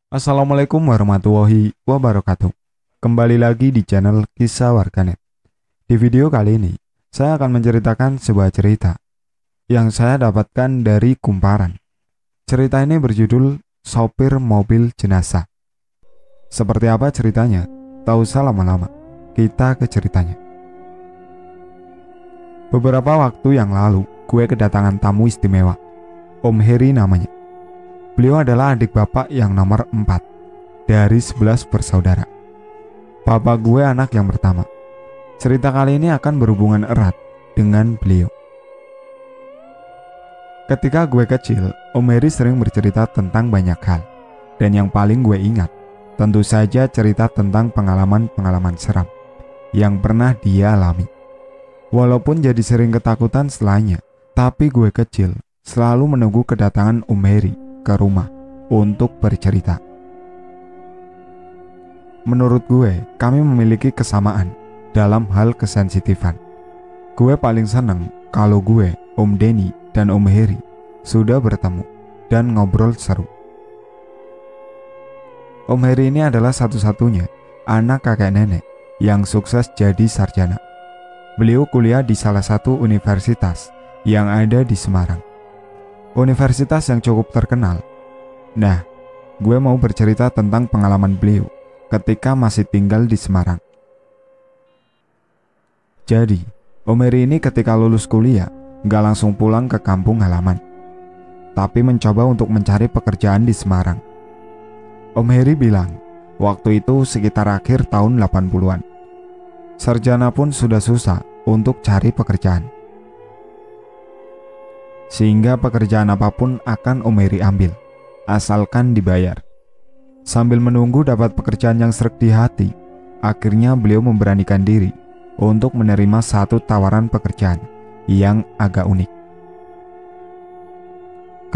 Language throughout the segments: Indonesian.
Assalamualaikum warahmatullahi wabarakatuh. Kembali lagi di channel Kisah Warganet. Di video kali ini, saya akan menceritakan sebuah cerita yang saya dapatkan dari Kumparan. Cerita ini berjudul Sopir Mobil Jenazah. Seperti apa ceritanya? Tak usah lama-lama, kita ke ceritanya. Beberapa waktu yang lalu, gue kedatangan tamu istimewa. Om Heri namanya. Beliau adalah adik bapak yang nomor 4 dari 11 bersaudara. Bapak gue anak yang pertama. Cerita kali ini akan berhubungan erat dengan beliau. Ketika gue kecil, Om Heri sering bercerita tentang banyak hal. Dan yang paling gue ingat, tentu saja cerita tentang pengalaman-pengalaman seram yang pernah dia alami. Walaupun jadi sering ketakutan setelahnya, tapi gue kecil selalu menunggu kedatangan Om Heri ke rumah untuk bercerita. Menurut gue, kami memiliki kesamaan dalam hal kesensitifan. Gue paling seneng kalau gue, Om Denny, dan Om Heri sudah bertemu dan ngobrol seru. Om Heri ini adalah satu-satunya anak kakek nenek yang sukses jadi sarjana. Beliau kuliah di salah satu universitas yang ada di Semarang. Universitas yang cukup terkenal. Nah, gue mau bercerita tentang pengalaman beliau ketika masih tinggal di Semarang. Jadi, Om Heri ini ketika lulus kuliah gak langsung pulang ke kampung halaman, tapi mencoba untuk mencari pekerjaan di Semarang. Om Heri bilang, waktu itu sekitar akhir tahun 80-an. Sarjana pun sudah susah untuk cari pekerjaan. Sehingga pekerjaan apapun akan Om Heri ambil, asalkan dibayar. Sambil menunggu dapat pekerjaan yang sreg di hati, akhirnya beliau memberanikan diri untuk menerima satu tawaran pekerjaan yang agak unik.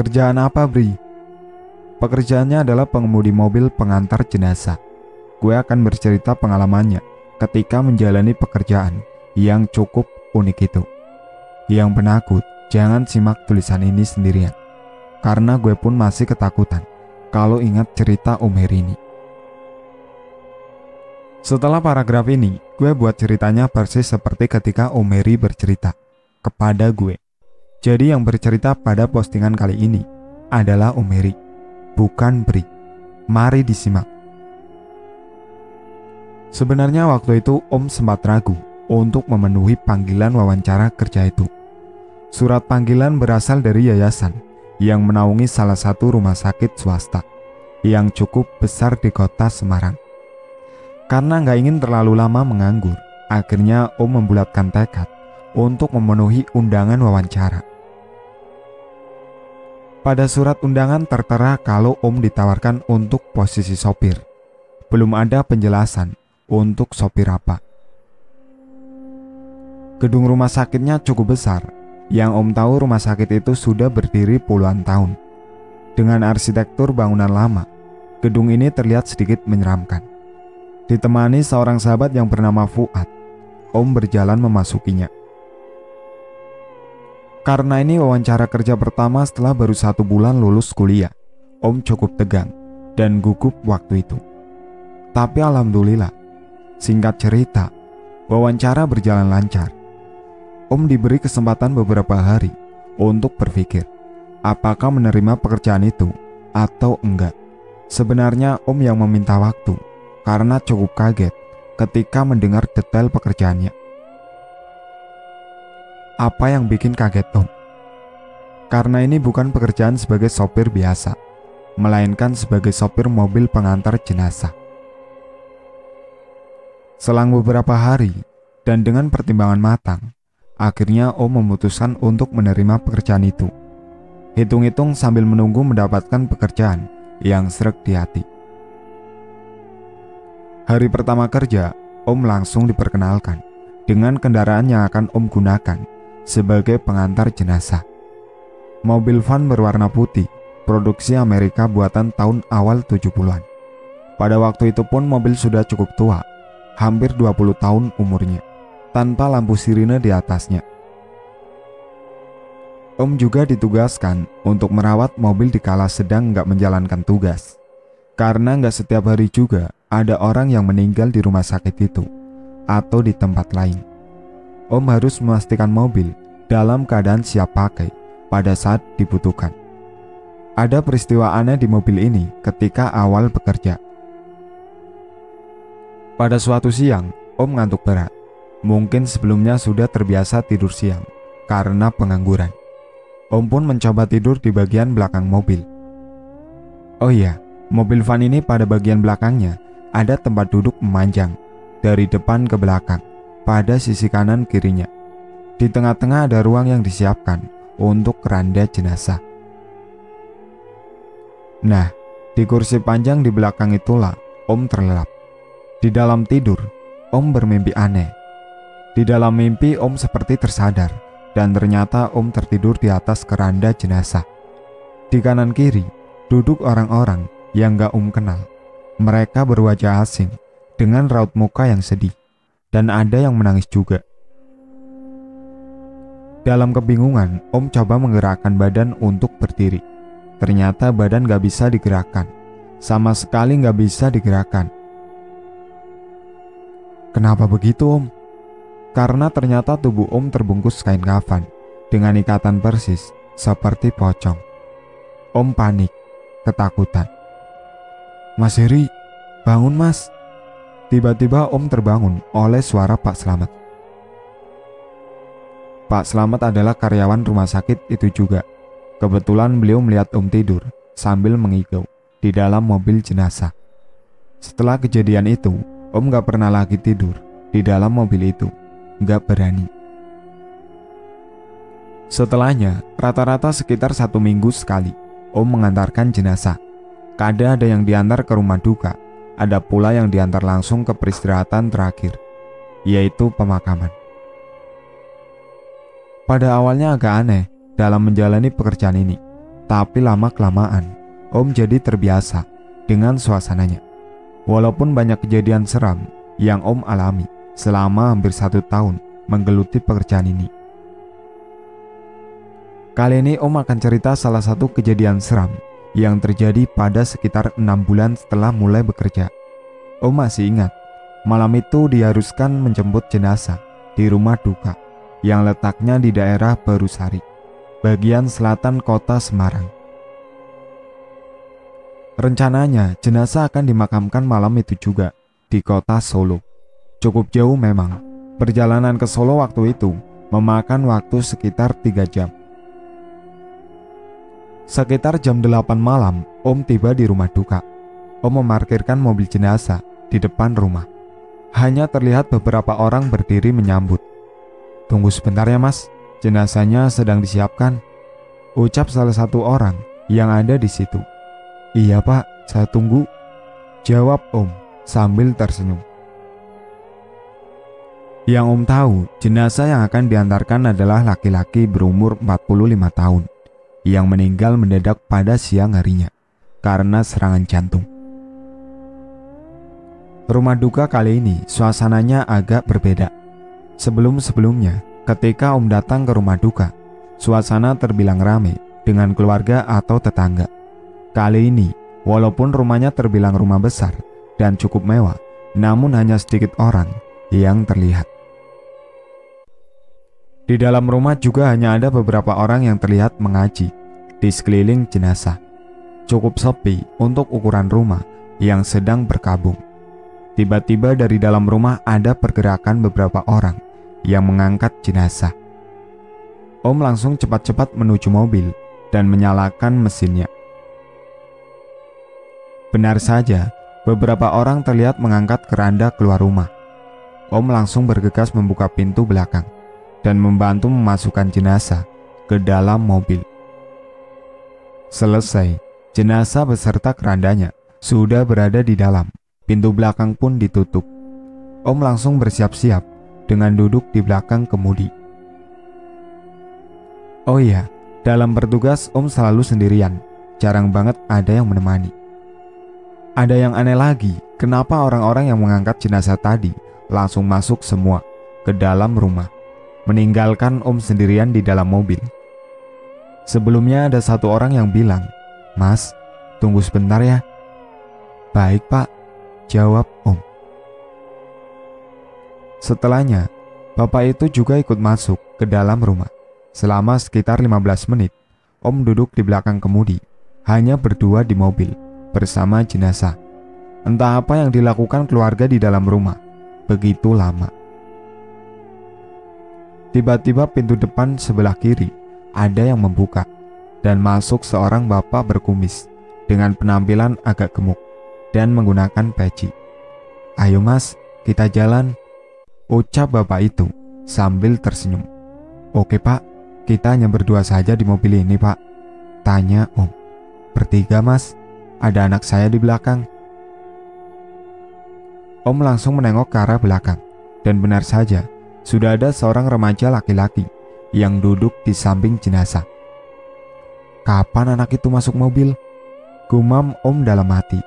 Kerjaan apa, Bri? Pekerjaannya adalah pengemudi mobil pengantar jenazah. Gue akan bercerita pengalamannya ketika menjalani pekerjaan yang cukup unik itu. Yang penakut, jangan simak tulisan ini sendirian, karena gue pun masih ketakutan kalau ingat cerita Om Heri ini. Setelah paragraf ini, gue buat ceritanya persis seperti ketika Om Heri bercerita kepada gue. Jadi yang bercerita pada postingan kali ini adalah Om Heri, bukan Bri. Mari disimak. Sebenarnya waktu itu Om sempat ragu untuk memenuhi panggilan wawancara kerja itu. Surat panggilan berasal dari yayasan yang menaungi salah satu rumah sakit swasta yang cukup besar di kota Semarang. Karena gak ingin terlalu lama menganggur, akhirnya Om membulatkan tekad untuk memenuhi undangan wawancara. Pada surat undangan tertera kalau Om ditawarkan untuk posisi sopir. Belum ada penjelasan untuk sopir apa. Gedung rumah sakitnya cukup besar. Yang Om tahu rumah sakit itu sudah berdiri puluhan tahun. Dengan arsitektur bangunan lama, gedung ini terlihat sedikit menyeramkan. Ditemani seorang sahabat yang bernama Fuad, Om berjalan memasukinya. Karena ini wawancara kerja pertama setelah baru 1 bulan lulus kuliah, Om cukup tegang dan gugup waktu itu. Tapi alhamdulillah, singkat cerita, wawancara berjalan lancar. Om diberi kesempatan beberapa hari untuk berpikir apakah menerima pekerjaan itu atau enggak. Sebenarnya Om yang meminta waktu karena cukup kaget ketika mendengar detail pekerjaannya. Apa yang bikin kaget Om? Karena ini bukan pekerjaan sebagai sopir biasa, melainkan sebagai sopir mobil pengantar jenazah. Selang beberapa hari dan dengan pertimbangan matang, akhirnya Om memutuskan untuk menerima pekerjaan itu. Hitung-hitung sambil menunggu mendapatkan pekerjaan yang sreg di hati. Hari pertama kerja, Om langsung diperkenalkan dengan kendaraan yang akan Om gunakan sebagai pengantar jenazah. Mobil van berwarna putih, produksi Amerika buatan tahun awal 70-an. Pada waktu itu pun mobil sudah cukup tua, hampir 20 tahun umurnya, tanpa lampu sirine di atasnya. Om juga ditugaskan untuk merawat mobil dikala sedang nggak menjalankan tugas. Karena nggak setiap hari juga ada orang yang meninggal di rumah sakit itu atau di tempat lain. Om harus memastikan mobil dalam keadaan siap pakai pada saat dibutuhkan. Ada peristiwa aneh di mobil ini ketika awal bekerja. Pada suatu siang, Om ngantuk berat. Mungkin sebelumnya sudah terbiasa tidur siang karena pengangguran. Om pun mencoba tidur di bagian belakang mobil. Oh iya, mobil van ini pada bagian belakangnya ada tempat duduk memanjang dari depan ke belakang pada sisi kanan kirinya. Di tengah-tengah ada ruang yang disiapkan untuk keranda jenazah. Nah, di kursi panjang di belakang itulah Om terlelap. Di dalam tidur, Om bermimpi aneh. Di dalam mimpi Om seperti tersadar dan ternyata Om tertidur di atas keranda jenazah. Di kanan kiri duduk orang-orang yang gak Om kenal. Mereka berwajah asing dengan raut muka yang sedih dan ada yang menangis juga. Dalam kebingungan, Om coba menggerakkan badan untuk berdiri. Ternyata badan gak bisa digerakkan. Sama sekali gak bisa digerakkan. Kenapa begitu, Om? Karena ternyata tubuh Om terbungkus kain kafan dengan ikatan persis seperti pocong. Om panik, ketakutan. Mas Heri, bangun mas. Tiba-tiba Om terbangun oleh suara Pak Slamet. Pak Slamet adalah karyawan rumah sakit itu juga. Kebetulan beliau melihat Om tidur sambil mengigau di dalam mobil jenazah. Setelah kejadian itu, Om gak pernah lagi tidur di dalam mobil itu. Gak berani. Setelahnya, rata-rata sekitar 1 minggu sekali, Om mengantarkan jenazah. Kadang ada yang diantar ke rumah duka, ada pula yang diantar langsung ke peristirahatan terakhir, yaitu pemakaman. Pada awalnya agak aneh dalam menjalani pekerjaan ini, tapi lama-kelamaan, Om jadi terbiasa dengan suasananya. Walaupun banyak kejadian seram yang Om alami selama hampir 1 tahun menggeluti pekerjaan ini. Kali ini Om akan cerita salah satu kejadian seram yang terjadi pada sekitar 6 bulan setelah mulai bekerja. Om masih ingat, malam itu diharuskan menjemput jenazah di rumah duka yang letaknya di daerah Barusari, bagian selatan kota Semarang. Rencananya jenazah akan dimakamkan malam itu juga di kota Solo. Cukup jauh memang. Perjalanan ke Solo waktu itu memakan waktu sekitar 3 jam. Sekitar jam 8 malam, Om tiba di rumah duka. Om memarkirkan mobil jenazah di depan rumah. Hanya terlihat beberapa orang berdiri menyambut. Tunggu sebentar ya mas, jenazahnya sedang disiapkan, ucap salah satu orang yang ada di situ. Iya pak, saya tunggu, jawab Om sambil tersenyum. Yang Om tahu, jenazah yang akan diantarkan adalah laki-laki berumur 45 tahun yang meninggal mendadak pada siang harinya karena serangan jantung. Rumah duka kali ini suasananya agak berbeda. Sebelum-sebelumnya, ketika Om datang ke rumah duka, suasana terbilang ramai dengan keluarga atau tetangga. Kali ini, walaupun rumahnya terbilang rumah besar dan cukup mewah, namun hanya sedikit orang yang terlihat. Di dalam rumah juga hanya ada beberapa orang yang terlihat mengaji di sekeliling jenazah. Cukup sepi untuk ukuran rumah yang sedang berkabung. Tiba-tiba dari dalam rumah ada pergerakan beberapa orang yang mengangkat jenazah. Om langsung cepat-cepat menuju mobil dan menyalakan mesinnya. Benar saja, beberapa orang terlihat mengangkat keranda keluar rumah. Om langsung bergegas membuka pintu belakang dan membantu memasukkan jenazah ke dalam mobil. Selesai, jenazah beserta kerandanya sudah berada di dalam. Pintu belakang pun ditutup. Om langsung bersiap-siap dengan duduk di belakang kemudi. Oh iya, dalam bertugas Om selalu sendirian. Jarang banget ada yang menemani. Ada yang aneh lagi, kenapa orang-orang yang mengangkat jenazah tadi langsung masuk semua ke dalam rumah, meninggalkan Om sendirian di dalam mobil. Sebelumnya ada satu orang yang bilang, "Mas, tunggu sebentar ya." "Baik Pak," jawab Om. Setelahnya, bapak itu juga ikut masuk ke dalam rumah. Selama sekitar 15 menit, Om duduk di belakang kemudi, hanya berdua di mobil, bersama jenazah. Entah apa yang dilakukan keluarga di dalam rumah, begitu lama. Tiba-tiba pintu depan sebelah kiri ada yang membuka, dan masuk seorang bapak berkumis, dengan penampilan agak gemuk, dan menggunakan peci. "Ayo mas, kita jalan," ucap bapak itu sambil tersenyum. "Oke pak, kita hanya berdua saja di mobil ini pak," tanya Om. "Bertiga mas, ada anak saya di belakang." Om langsung menengok ke arah belakang, dan benar saja, sudah ada seorang remaja laki-laki yang duduk di samping jenazah. "Kapan anak itu masuk mobil?" gumam Om dalam hati.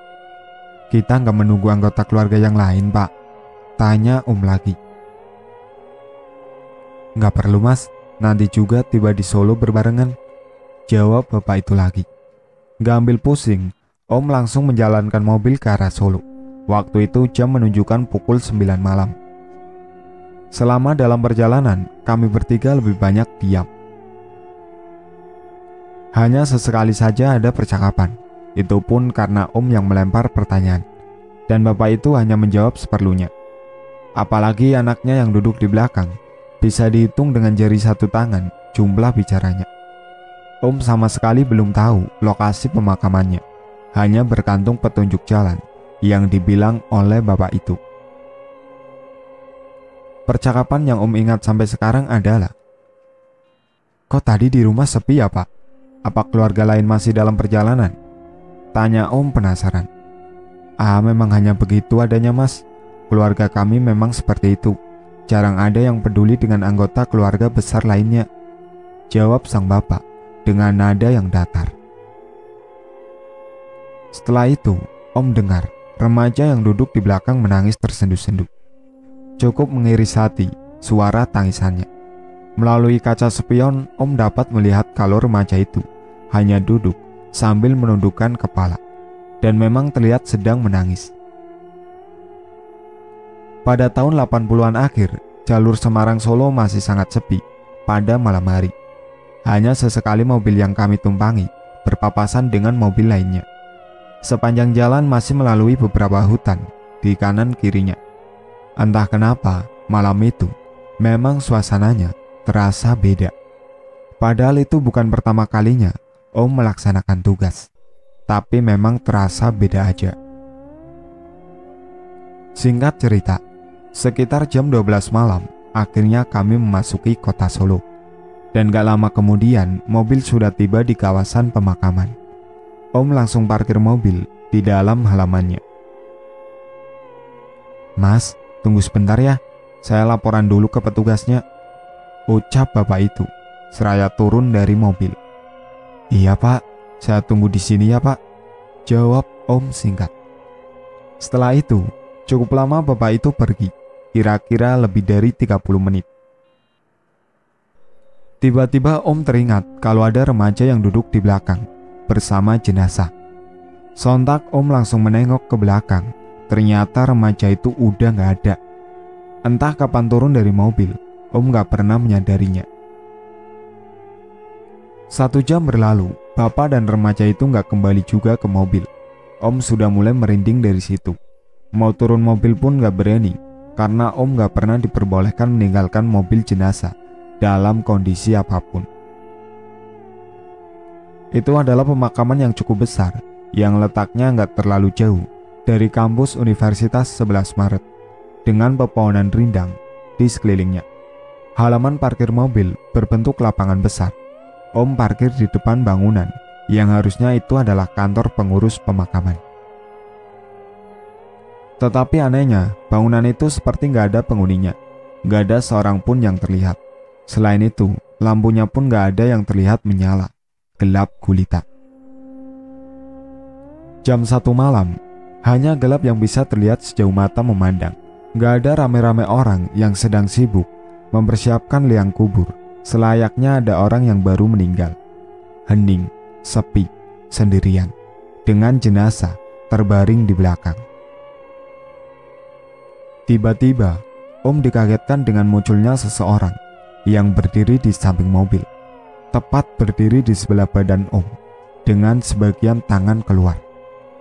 "Kita nggak menunggu anggota keluarga yang lain pak," tanya Om lagi. "Nggak perlu mas, nanti juga tiba di Solo berbarengan," jawab bapak itu lagi. Nggak ambil pusing, Om langsung menjalankan mobil ke arah Solo. Waktu itu jam menunjukkan pukul 9 malam. Selama dalam perjalanan, kami bertiga lebih banyak diam. Hanya sesekali saja ada percakapan, itu pun karena Om yang melempar pertanyaan, dan bapak itu hanya menjawab seperlunya. Apalagi anaknya yang duduk di belakang, bisa dihitung dengan jari satu tangan jumlah bicaranya. Om sama sekali belum tahu lokasi pemakamannya, hanya bergantung petunjuk jalan yang dibilang oleh bapak itu. Percakapan yang Om ingat sampai sekarang adalah, "Kok tadi di rumah sepi ya pak? Apa keluarga lain masih dalam perjalanan?" tanya Om penasaran. "Ah, memang hanya begitu adanya mas. Keluarga kami memang seperti itu. Jarang ada yang peduli dengan anggota keluarga besar lainnya," jawab sang bapak dengan nada yang datar. Setelah itu, Om dengar remaja yang duduk di belakang menangis tersendu-sendu. Cukup mengiris hati suara tangisannya. Melalui kaca spion, Om dapat melihat kalau remaja itu hanya duduk sambil menundukkan kepala, dan memang terlihat sedang menangis. Pada tahun 80-an akhir, jalur Semarang Solo masih sangat sepi pada malam hari. Hanya sesekali mobil yang kami tumpangi berpapasan dengan mobil lainnya. Sepanjang jalan masih melalui beberapa hutan di kanan kirinya. Entah kenapa, malam itu memang suasananya terasa beda. Padahal itu bukan pertama kalinya Om melaksanakan tugas, tapi memang terasa beda aja. Singkat cerita, sekitar jam 12 malam, akhirnya kami memasuki kota Solo. Dan gak lama kemudian, mobil sudah tiba di kawasan pemakaman. Om langsung parkir mobil di dalam halamannya. "Mas, tunggu sebentar ya, saya laporan dulu ke petugasnya," ucap bapak itu seraya turun dari mobil. "Iya pak, saya tunggu di sini ya pak," jawab Om singkat. Setelah itu, cukup lama bapak itu pergi, kira-kira lebih dari 30 menit. Tiba-tiba Om teringat kalau ada remaja yang duduk di belakang bersama jenazah. Sontak Om langsung menengok ke belakang. Ternyata remaja itu udah gak ada. Entah kapan turun dari mobil, Om gak pernah menyadarinya. 1 jam berlalu, bapak dan remaja itu gak kembali juga ke mobil. Om sudah mulai merinding dari situ. Mau turun mobil pun gak berani, karena Om gak pernah diperbolehkan meninggalkan mobil jenazah dalam kondisi apapun. Itu adalah pemakaman yang cukup besar, yang letaknya nggak terlalu jauh dari kampus Universitas 11 Maret, dengan pepohonan rindang di sekelilingnya. Halaman parkir mobil berbentuk lapangan besar. Om parkir di depan bangunan, yang harusnya itu adalah kantor pengurus pemakaman. Tetapi anehnya, bangunan itu seperti nggak ada penghuninya. Nggak ada seorang pun yang terlihat. Selain itu, lampunya pun nggak ada yang terlihat menyala. Gelap gulita. Jam 1 malam, hanya gelap yang bisa terlihat sejauh mata memandang. Gak ada rame-rame orang yang sedang sibuk mempersiapkan liang kubur, selayaknya ada orang yang baru meninggal. Hening, sepi, sendirian, dengan jenazah terbaring di belakang. Tiba-tiba, Om dikagetkan dengan munculnya seseorang yang berdiri di samping mobil, tepat berdiri di sebelah badan Om, dengan sebagian tangan keluar.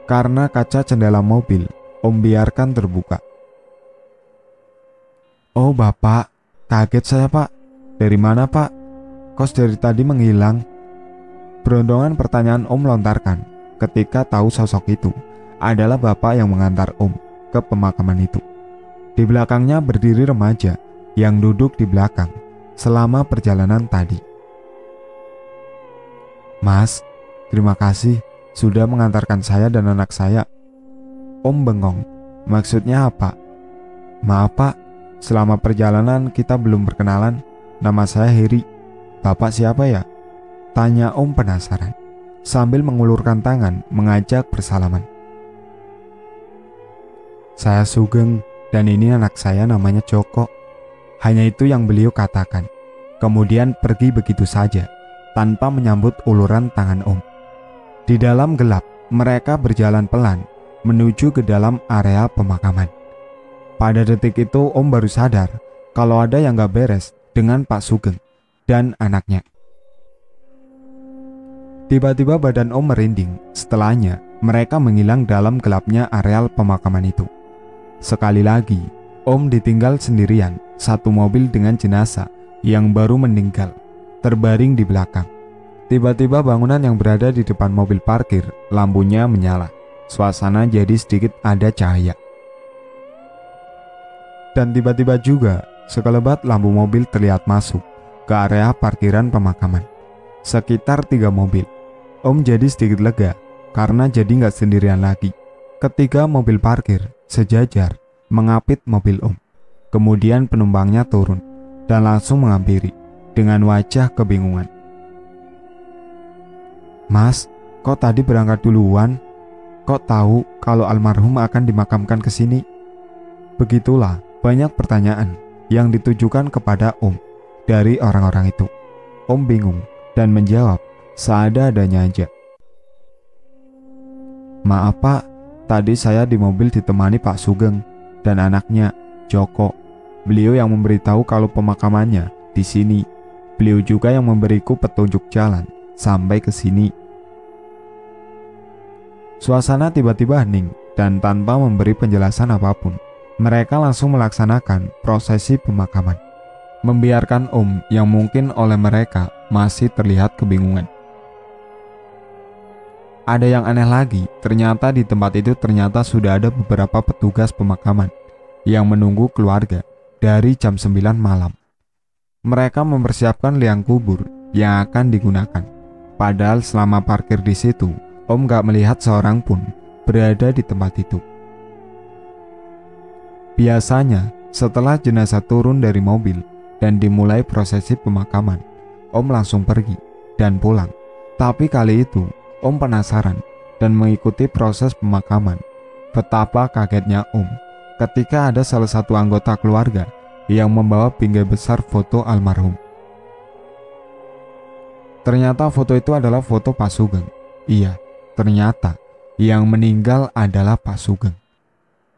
Karena kaca jendela mobil, Om biarkan terbuka. "Oh Bapak, kaget saya Pak. Dari mana Pak? Kos dari tadi menghilang?" Berontongan pertanyaan Om lontarkan ketika tahu sosok itu adalah Bapak yang mengantar Om ke pemakaman itu. Di belakangnya berdiri remaja yang duduk di belakang selama perjalanan tadi. "Mas, terima kasih sudah mengantarkan saya dan anak saya." Om bengong. "Maksudnya apa?" "Maaf Pak, selama perjalanan kita belum berkenalan. Nama saya Heri. Bapak siapa ya?" tanya Om penasaran sambil mengulurkan tangan mengajak bersalaman. "Saya Sugeng dan ini anak saya namanya Joko." Hanya itu yang beliau katakan. Kemudian pergi begitu saja tanpa menyambut uluran tangan Om. Di dalam gelap, mereka berjalan pelan menuju ke dalam area pemakaman. Pada detik itu Om baru sadar kalau ada yang gak beres dengan Pak Sugeng dan anaknya. Tiba-tiba badan Om merinding. Setelahnya, mereka menghilang dalam gelapnya areal pemakaman itu. Sekali lagi, Om ditinggal sendirian, satu mobil dengan jenazah yang baru meninggal, terbaring di belakang. Tiba-tiba bangunan yang berada di depan mobil parkir, lampunya menyala. Suasana jadi sedikit ada cahaya. Dan tiba-tiba juga, sekelebat lampu mobil terlihat masuk ke area parkiran pemakaman. Sekitar 3 mobil. Om jadi sedikit lega, karena jadi gak sendirian lagi. Ketiga mobil parkir sejajar mengapit mobil Om. Kemudian penumpangnya turun dan langsung menghampiri dengan wajah kebingungan. "Mas, kok tadi berangkat duluan? Kok tahu kalau almarhum akan dimakamkan ke sini?" Begitulah banyak pertanyaan yang ditujukan kepada Om dari orang-orang itu. Om bingung dan menjawab seada-adanya aja. "Maaf Pak, tadi saya di mobil ditemani Pak Sugeng dan anaknya Joko. Beliau yang memberitahu kalau pemakamannya di sini. Beliau juga yang memberiku petunjuk jalan sampai ke sini." Suasana tiba-tiba hening dan tanpa memberi penjelasan apapun, mereka langsung melaksanakan prosesi pemakaman, membiarkan Om yang mungkin oleh mereka masih terlihat kebingungan. Ada yang aneh lagi, ternyata di tempat itu ternyata sudah ada beberapa petugas pemakaman yang menunggu keluarga dari jam 9 malam. Mereka mempersiapkan liang kubur yang akan digunakan. Padahal selama parkir di situ, Om gak melihat seorang pun berada di tempat itu. Biasanya, setelah jenazah turun dari mobil dan dimulai prosesi pemakaman, Om langsung pergi dan pulang. Tapi kali itu, Om penasaran dan mengikuti proses pemakaman. Betapa kagetnya Om ketika ada salah satu anggota keluarga yang membawa bingkai besar foto almarhum. Ternyata foto itu adalah foto Pak Sugeng. Iya, ternyata yang meninggal adalah Pak Sugeng.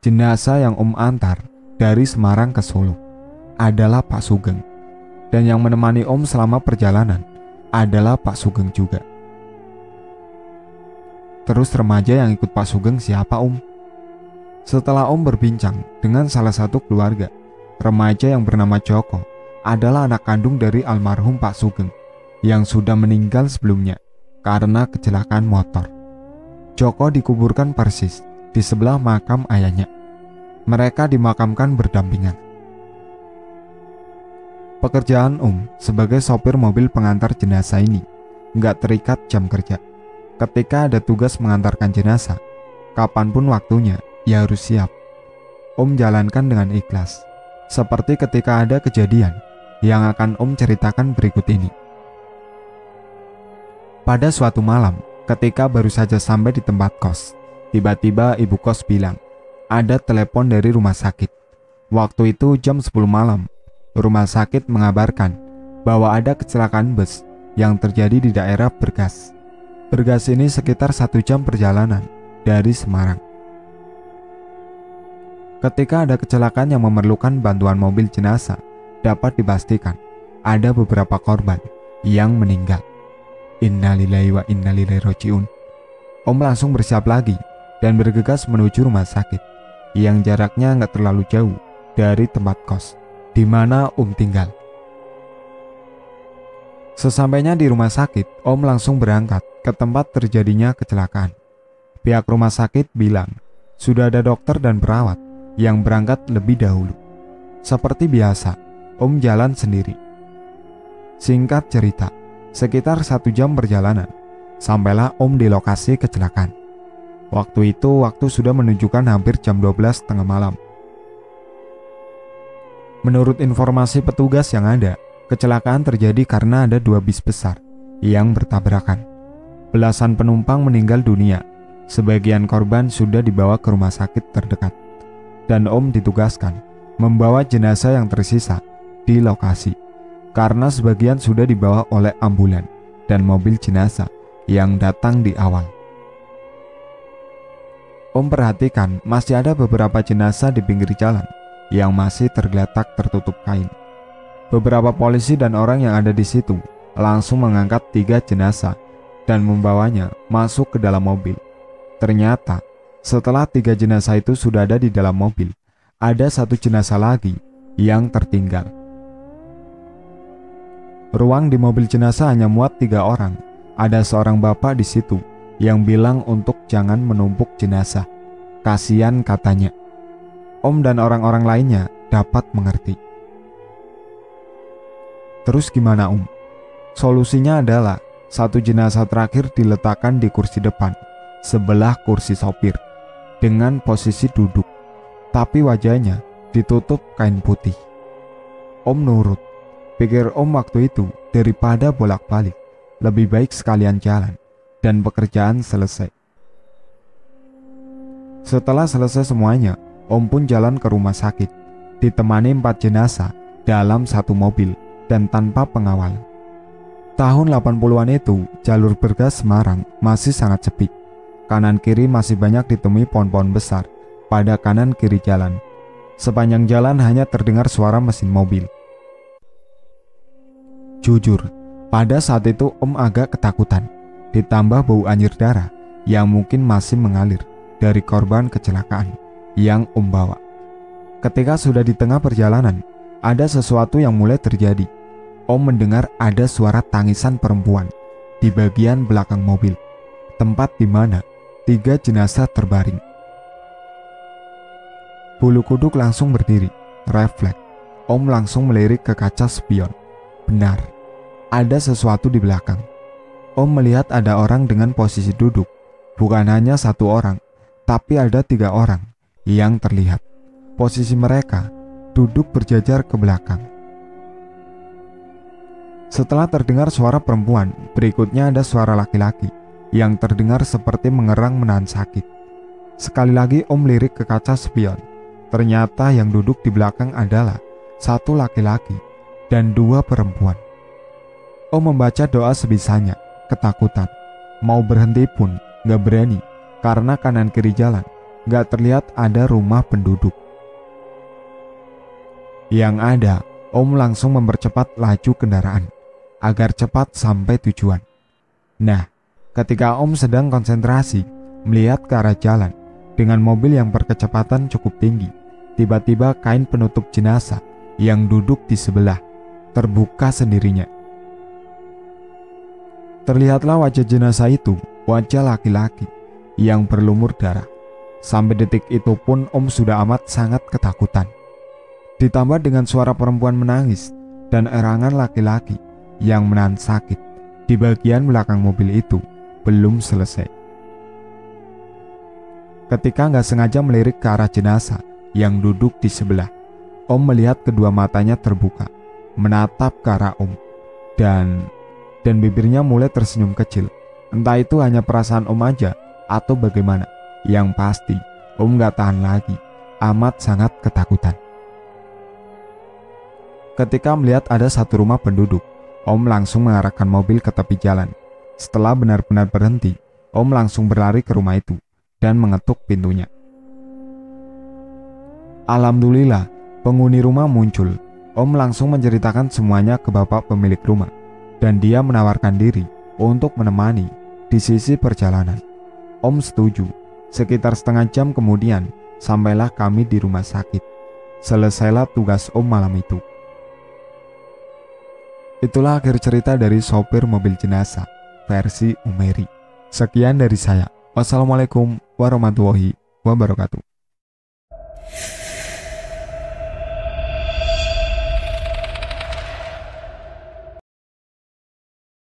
Jenazah yang Om antar dari Semarang ke Solo adalah Pak Sugeng. Dan yang menemani Om selama perjalanan adalah Pak Sugeng juga. Terus remaja yang ikut Pak Sugeng siapa Om? Setelah Om berbincang dengan salah satu keluarga, remaja yang bernama Joko adalah anak kandung dari almarhum Pak Sugeng yang sudah meninggal sebelumnya karena kecelakaan motor. Joko dikuburkan persis di sebelah makam ayahnya. Mereka dimakamkan berdampingan. Pekerjaan Om sebagai sopir mobil pengantar jenazah ini nggak terikat jam kerja. Ketika ada tugas mengantarkan jenazah, kapanpun waktunya, ya harus siap. Om jalankan dengan ikhlas, seperti ketika ada kejadian yang akan Om ceritakan berikut ini. Pada suatu malam, ketika baru saja sampai di tempat kos, tiba-tiba ibu kos bilang, ada telepon dari rumah sakit. Waktu itu jam 10 malam, rumah sakit mengabarkan bahwa ada kecelakaan bus yang terjadi di daerah Bergas. Bergas ini sekitar 1 jam perjalanan dari Semarang. Ketika ada kecelakaan yang memerlukan bantuan mobil jenazah, dapat dipastikan ada beberapa korban yang meninggal. Innalillahi wa inna ilaihi raji'un. Om langsung bersiap lagi dan bergegas menuju rumah sakit yang jaraknya nggak terlalu jauh dari tempat kos di mana Om tinggal. Sesampainya di rumah sakit, Om langsung berangkat ke tempat terjadinya kecelakaan. Pihak rumah sakit bilang sudah ada dokter dan perawat yang berangkat lebih dahulu. Seperti biasa, Om jalan sendiri. Singkat cerita, sekitar 1 jam perjalanan, sampailah Om di lokasi kecelakaan. Waktu itu waktu sudah menunjukkan hampir jam 12 tengah malam. Menurut informasi petugas yang ada, kecelakaan terjadi karena ada 2 bis besar yang bertabrakan. Belasan penumpang meninggal dunia. Sebagian korban sudah dibawa ke rumah sakit terdekat. Dan Om ditugaskan membawa jenazah yang tersisa di lokasi, karena sebagian sudah dibawa oleh ambulan dan mobil jenazah yang datang di awal. Om perhatikan masih ada beberapa jenazah di pinggir jalan yang masih tergeletak tertutup kain. Beberapa polisi dan orang yang ada di situ langsung mengangkat 3 jenazah dan membawanya masuk ke dalam mobil. Ternyata setelah 3 jenazah itu sudah ada di dalam mobil, ada 1 jenazah lagi yang tertinggal. Ruang di mobil jenazah hanya muat 3 orang. Ada seorang bapak di situ yang bilang untuk jangan menumpuk jenazah. Kasihan katanya. Om dan orang-orang lainnya dapat mengerti. Terus gimana Om? Solusinya adalah 1 jenazah terakhir diletakkan di kursi depan, sebelah kursi sopir, dengan posisi duduk, tapi wajahnya ditutup kain putih. Om nurut. Pikir Om waktu itu, daripada bolak-balik, lebih baik sekalian jalan dan pekerjaan selesai. Setelah selesai semuanya, Om pun jalan ke rumah sakit, ditemani 4 jenazah dalam 1 mobil dan tanpa pengawal. Tahun 80-an itu, jalur bergas Semarang masih sangat sepi. Kanan kiri masih banyak ditemui pohon-pohon besar pada kanan kiri jalan. Sepanjang jalan hanya terdengar suara mesin mobil. Jujur, pada saat itu Om agak ketakutan, ditambah bau anjir darah yang mungkin masih mengalir dari korban kecelakaan yang Om bawa. Ketika sudah di tengah perjalanan, ada sesuatu yang mulai terjadi. Om mendengar ada suara tangisan perempuan di bagian belakang mobil, tempat di mana 3 jenazah terbaring. Bulu kuduk langsung berdiri. Refleks, Om langsung melirik ke kaca spion. Benar, ada sesuatu di belakang. Om melihat ada orang dengan posisi duduk. Bukan hanya 1 orang, tapi ada 3 orang yang terlihat. Posisi mereka duduk berjajar ke belakang. Setelah terdengar suara perempuan, berikutnya ada suara laki-laki yang terdengar seperti mengerang menahan sakit. Sekali lagi Om lirik ke kaca spion. Ternyata yang duduk di belakang adalah 1 laki-laki dan 2 perempuan. Om membaca doa sebisanya, ketakutan. Mau berhenti pun gak berani, karena kanan kiri jalan gak terlihat ada rumah penduduk. Yang ada, Om langsung mempercepat laju kendaraan agar cepat sampai tujuan. Nah, ketika Om sedang konsentrasi melihat ke arah jalan dengan mobil yang berkecepatan cukup tinggi, tiba-tiba kain penutup jenazah yang duduk di sebelah terbuka sendirinya. Terlihatlah wajah jenazah itu, wajah laki-laki yang berlumur darah. Sampai detik itu pun Om sudah amat sangat ketakutan. Ditambah dengan suara perempuan menangis dan erangan laki-laki yang menahan sakit di bagian belakang mobil itu belum selesai. Ketika nggak sengaja melirik ke arah jenazah yang duduk di sebelah, Om melihat kedua matanya terbuka, menatap ke arah Om, dan bibirnya mulai tersenyum kecil. Entah itu hanya perasaan Om aja atau bagaimana. Yang pasti, Om nggak tahan lagi, amat sangat ketakutan. Ketika melihat ada 1 rumah penduduk, Om langsung mengarahkan mobil ke tepi jalan. Setelah benar-benar berhenti, Om langsung berlari ke rumah itu dan mengetuk pintunya. Alhamdulillah, penghuni rumah muncul. Om langsung menceritakan semuanya ke bapak pemilik rumah, dan dia menawarkan diri untuk menemani di sisi perjalanan. Om setuju. Sekitar setengah jam kemudian, sampailah kami di rumah sakit. Selesailah tugas Om malam itu. Itulah akhir cerita dari sopir mobil jenazah versi Umeri. Sekian dari saya. Wassalamualaikum warahmatullahi wabarakatuh.